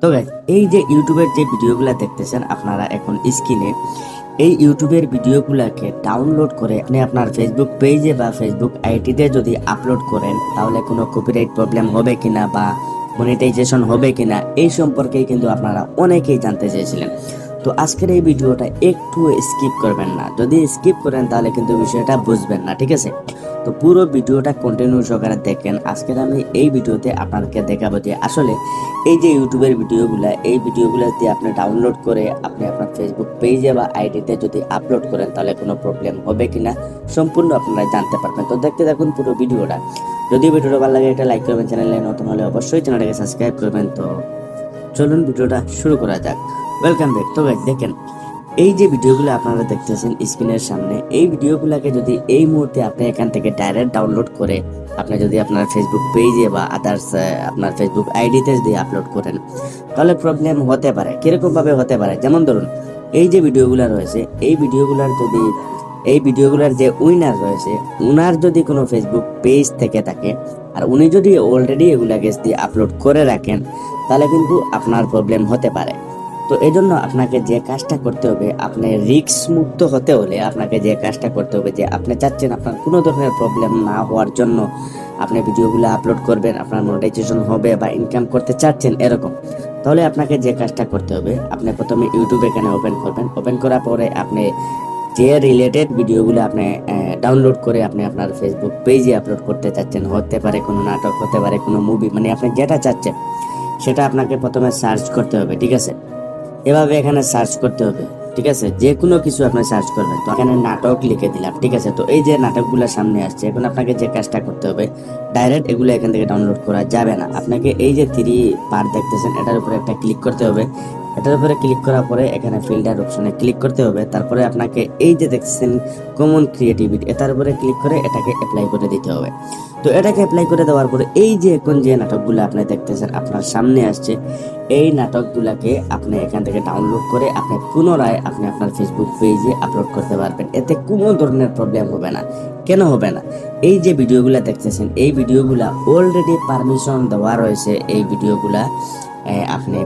তো গাইস, এই যে ইউটিউবের যে ভিডিওগুলো দেখতেছেন আপনারা এখন স্ক্রিনে, এই ইউটিউবের ভিডিওগুলোকে ডাউনলোড করে আপনি আপনার ফেসবুক পেজে বা ফেসবুক আইডিতে যদি আপলোড করেন তাহলে কোনো কপিরাইট প্রবলেম হবে কিনা বা মনিটাইজেশন হবে কিনা এই সম্পর্কেই কিন্তু আপনারা অনেকেই জানতে চেয়েছিলেন। তো আজকের এই ভিডিওটা একটু স্কিপ করবেন না, যদি স্কিপ করেন তাহলে কিন্তু বিষয়টা বুঝবেন না, ঠিক আছে? তো পুরো ভিডিওটা কন্টিনিউ সহকারে দেখেন। আজকের আমি এই ভিডিওতে আপনাদেরকে দেখাবো যে আসলে এই যে ইউটিউবের ভিডিওগুলো, এই ভিডিওগুলো দিয়ে আপনি ডাউনলোড করে আপনি আপনার ফেসবুক পেজে বা আইডিতে যদি আপলোড করেন তাহলে কোনো প্রবলেম হবে কিনা সম্পূর্ণ আপনারা জানতে পারবেন। তো দেখতে থাকুন পুরো ভিডিওটা। যদি ভিডিওটা ভালো লাগে একটা লাইক করবেন, চ্যানেলে নতুন হলে অবশ্যই চ্যানেলটাকে সাবস্ক্রাইব করবেন। তো চলুন ভিডিওটা শুরু করা যাক। Welcome back. তো গাইস দেখেন, এই যে ভিডিওগুলো আপনারা দেখতেছেন স্ক্রিনের সামনে, এই ভিডিওগুলোকে যদি এই মুহূর্তে আপনি এখান থেকে ডাইরেক্ট ডাউনলোড করে আপনি যদি আপনার ফেসবুক পেজে বা আদার্স আপনার ফেসবুক আইডিতে যদি আপলোড করেন তাহলে প্রবলেম হতে পারে। কিরকম ভাবে হতে পারে, যেমন ধরুন এই যে ভিডিওগুলো রয়েছে, এই ভিডিওগুলোর যে উইনার রয়েছে, উনার যদি কোনো ফেসবুক পেজ থেকে থাকে আর উনি যদি অলরেডি এগুলাকে দিয়ে আপলোড করে রাখেন তাহলে কিন্তু আপনার প্রবলেম হতে পারে। তো এই জন্য আপনাকে যে কাজটা করতে হবে, আপনি রিস্ক মুক্ত হতে হলে আপনাকে যে কাজটা করতে হবে, যে আপনি চাচ্ছেন আপনার কোনো ধরনের প্রবলেম না হওয়ার জন্য আপনি ভিডিওগুলো আপলোড করবেন, আপনার মনিটাইজেশন হবে বা ইনকাম করতে চাচ্ছেন এরকম, তাহলে আপনাকে যে কাজটা করতে হবে, আপনি প্রথমে ইউটিউব এখানে ওপেন করবেন। ওপেন করার পরে আপনি যে রিলেটেড ভিডিওগুলো আপনি ডাউনলোড করে আপনি আপনার ফেসবুক পেজে আপলোড করতে চাচ্ছেন, হতে পারে কোনো নাটক, হতে পারে কোনো মুভি, মানে আপনি যেটা চাচ্ছেন সেটা আপনাকে প্রথমে সার্চ করতে হবে, ঠিক আছে? এভাবে এখানে সার্চ করতে হবে, ঠিক আছে? যে কোনো কিছু আপনি সার্চ করবেন। তো এখানে নাটক লিখে দিলাম, ঠিক আছে? তো এই যে নাটকগুলো সামনে আসছে, এখন আপনাকে যে কাজটা করতে হবে, ডাইরেক্ট এগুলো এখান থেকে ডাউনলোড করা যাবে না। আপনাকে এই যে 3 বার দেখতেছেন এটার উপরে একটা ক্লিক করতে হবে। এটার উপরে ক্লিক করার পরে এখানে ফিল্টার অপশনে ক্লিক করতে হবে। তারপরে আপনাকে এই যে দেখছেন কমন ক্রিয়েটিভিটি, এটার উপরে ক্লিক করে এটাকে অ্যাপ্লাই করে দিতে হবে। তো এটাকে অ্যাপ্লাই করে দেওয়ার পরে এই যে এখন যে নাটকগুলো আপনি দেখতেছেন আপনার সামনে আসছে, এই নাটকগুলোকে আপনি এখান থেকে ডাউনলোড করে আপনি পুনরায় আপনি আপনার ফেসবুক পেজে আপলোড করতে পারবেন। এতে কোনো ধরনের প্রবলেম হবে না। কেন হবে না? এই যে ভিডিওগুলো দেখতেছেন, এই ভিডিওগুলা অলরেডি পারমিশন দেওয়া রয়েছে। এই ভিডিওগুলা আপনি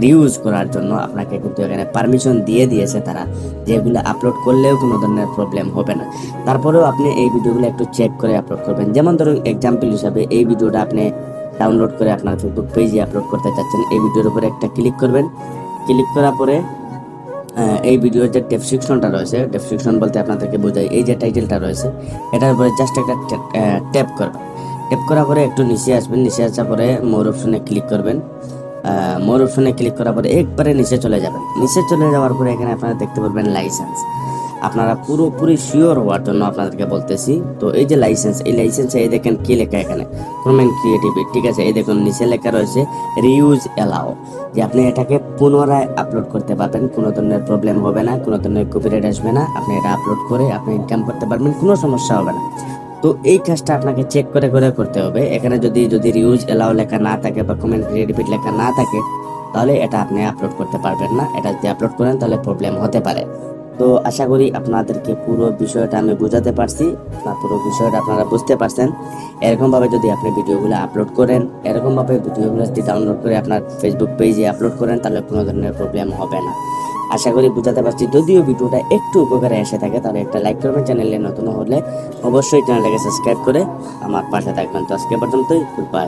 রিউজ করার জন্য আপনাকে কিন্তু এখানে পারমিশন দিয়ে দিয়েছে তারা, যেগুলো আপলোড করলেও কোনো ধরনের প্রবলেম হবে না। তারপরেও আপনি এই ভিডিওগুলো একটু চেক করে আপলোড করবেন। যেমন ধরুন এক্সাম্পল হিসাবে এই ভিডিওটা আপনি ডাউনলোড করে আপনার ফেসবুক পেজে আপলোড করতে চাচ্ছেন, এই ভিডিওর উপরে একটা ক্লিক করবেন। ক্লিক করার পরে এই ভিডিওর যে ডেসক্রিপশনটা রয়েছে, ডেসক্রিপশন বলতে আপনাদেরকে বোঝাই, এই যে টাইটেলটা রয়েছে এটার উপরে জাস্ট একটা ট্যাপ করবেন। ট্যাপ করার পরে একটু নিচে আসবেন, নিচে আসার পরে মোর অপশনে ক্লিক করবেন। মোর অপশনে ক্লিক করার পরে একবারে নিচে চলে যাবেন। নিচে চলে যাওয়ার পরে এখানে আপনারা দেখতে পারবেন লাইসেন্স। আপনারা পুরোপুরি শিওর হওয়ার জন্য আপনাদেরকে বলতেছি। তো এই যে লাইসেন্স, এই লাইসেন্সে এই দেখেন কি লেখা এখানে, প্রমেন ক্রিয়েটিভিটি, ঠিক আছে? এই দেখুন নিচে লেখা রয়েছে রিউজ এলাও, যে আপনি এটাকে পুনরায় আপলোড করতে পারবেন, কোনো ধরনের প্রবলেম হবে না, কোনো ধরনের কপিরাইট আসবে না, আপনি এটা আপলোড করে আপনি ইনকাম করতে পারবেন, কোনো সমস্যা হবে না। তো এই কাজটা আপনাকে চেক করে করে করতে হবে। এখানে যদি যদি রিউজ এলাও লেখা না থাকে বা কমেন্ট ক্রিয়েটিভিটি লেখা না থাকে তাহলে এটা আপনি আপলোড করতে পারবেন না। এটা যদি আপলোড করেন তাহলে প্রবলেম হতে পারে। তো আশা করি আপনাদেরকে পুরো বিষয়টা আমি বোঝাতে পারছি, বা পুরো বিষয়টা আপনারা বুঝতে পারছেন। এরকমভাবে যদি আপনি ভিডিওগুলো আপলোড করেন, এরকমভাবে ভিডিওগুলো যদি ডাউনলোড করে আপনার ফেসবুক পেজে আপলোড করেন তাহলে কোনো ধরনের প্রবলেম হবে না। আশা করি বুঝাতে পারছি। যদিও ভিডিওটা একটু উপকারে এসে থাকে তাহলে একটা লাইক করবেন, চ্যানেলে নতুন হলে অবশ্যই চ্যানেলটাকে সাবস্ক্রাইব করে আমার পাশে থাকবেন। তো আজকে পর্যন্তই, গুড বাই।